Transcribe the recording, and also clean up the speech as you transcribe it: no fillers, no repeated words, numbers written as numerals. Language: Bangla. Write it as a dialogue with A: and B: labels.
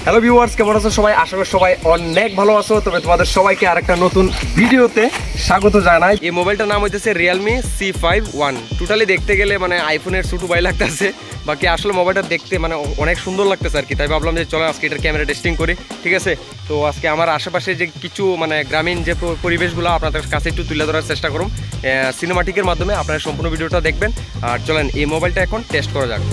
A: হ্যালো ভিউয়ার্স, কেমন আছো সবাই? আশা করি সবাই অনেক ভালো আছো। তবে তোমাদের সবাইকে আরেকটা নতুন ভিডিওতে স্বাগত জানাই। এই মোবাইলটার নাম হইতেছে Realme C51। টোটালি দেখতে গেলে মানে আইফোনের ছোট ভাই লাগতেছে, বাকি আসলে মোবাইলটা দেখতে মানে অনেক সুন্দর লাগতেছে আর কি। তাই ভাবলাম যে চলো আজকে এটার ক্যামেরা টেস্টিং করি, ঠিক আছে? তো আজকে আমার আশেপাশে যে কিছু মানে গ্রামীণ যে পরিবেশগুলো আপনাদের কাছে একটু তুলে ধরার চেষ্টা করুন সিনেমাটিকের মাধ্যমে। আপনারা সম্পূর্ণ ভিডিওটা দেখবেন। আর চলেন এই মোবাইলটা এখন টেস্ট করা যাক।